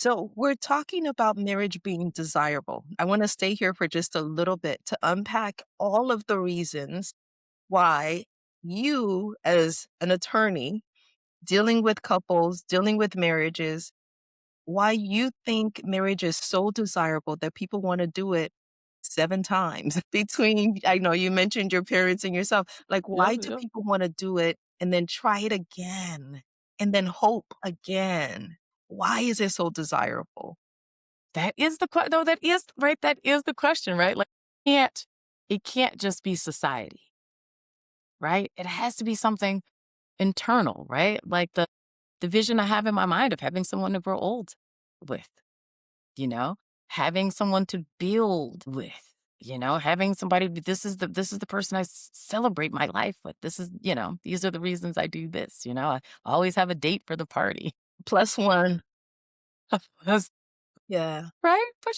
So, we're talking about marriage being desirable. I want to stay here for just a little bit to unpack all of the reasons why you, as an attorney dealing with couples, dealing with marriages, why you think marriage is so desirable that people want to do it 7 times between I know you mentioned your parents and yourself. Like, Yep, why do yep. people wanna do it and then try it again and then hope again? Why is it so desirable? That is the no, that is right, that is the question, right? Like, can't it can't just be society, right? It has to be something internal, right? Like the vision I have in my mind of having someone to grow old with, you know, having someone to build with, having somebody this is the person I celebrate my life with. This is, these are the reasons I do this, I always have a date for the party. Plus one. That's Yeah. right. But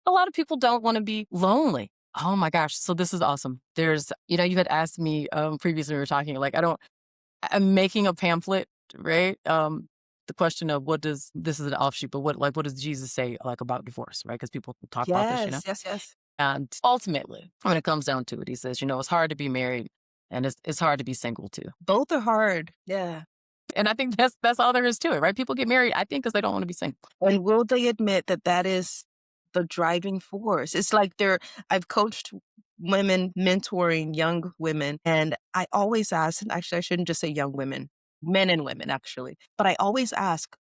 a lot of people don't want to be lonely. Oh my gosh. So this is awesome. You had asked me previously we were talking, like I'm making a pamphlet, right? The question of what does this is an offshoot, but what does Jesus say like about divorce, right? Because people talk about this. Yes, yes, yes. And ultimately, when it comes down to it, he says, it's hard to be married and it's hard to be single too. Both are hard. Yeah. And I think that's all there is to it, right? People get married, I think, because they don't want to be single. And will they admit that that is the driving force? It's like I've coached women mentoring young women, and I always ask, and actually, I shouldn't just say young women, men and women, actually, but I always ask,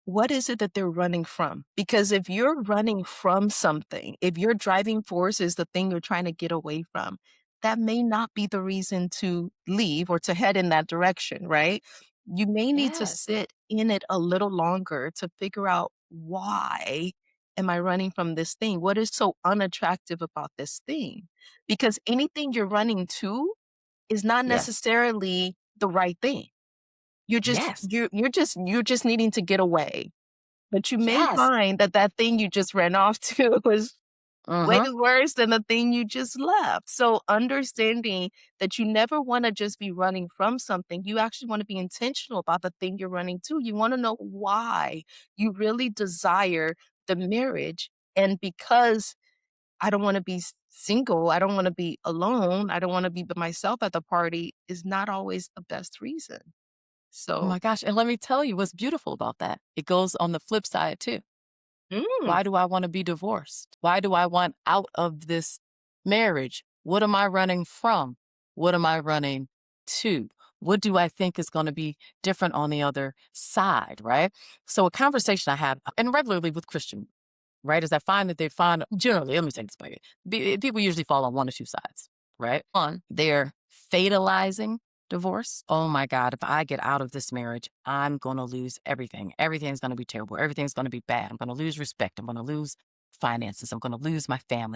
what is it that they're running from? Because if you're running from something, if your driving force is the thing you're trying to get away from, that may not be the reason to leave or to head in that direction, right? You may need to Yes. sit in it a little longer to figure out why am I running from this thing? What is so unattractive about this thing? Because anything you're running to is not Yes. necessarily the right thing. You're just Yes. you're just needing to get away, but you may Yes. find that that thing you just ran off to was way Uh-huh. worse than the thing you just left. So understanding that you never wanna just be running from something, you actually wanna be intentional about the thing you're running to. You wanna know why you really desire the marriage, and because I don't wanna be single, I don't wanna be alone, I don't wanna be by myself at the party is not always the best reason. Oh So my gosh. And let me tell you what's beautiful about that. It goes on the flip side too. mm, Why do I want to be divorced? Why do I want out of this marriage? What am I running from? What am I running to? What do I think is going to be different on the other side, right? So, a conversation I have, and regularly with Christian, right, is I find that they find generally, let me take this back. People usually fall on one or two sides, right? One, they're fatalizing divorce. Oh my God, if I get out of this marriage, I'm going to lose everything. Everything's going to be terrible. Everything's going to be bad. I'm going to lose respect. I'm going to lose finances. I'm going to lose my family.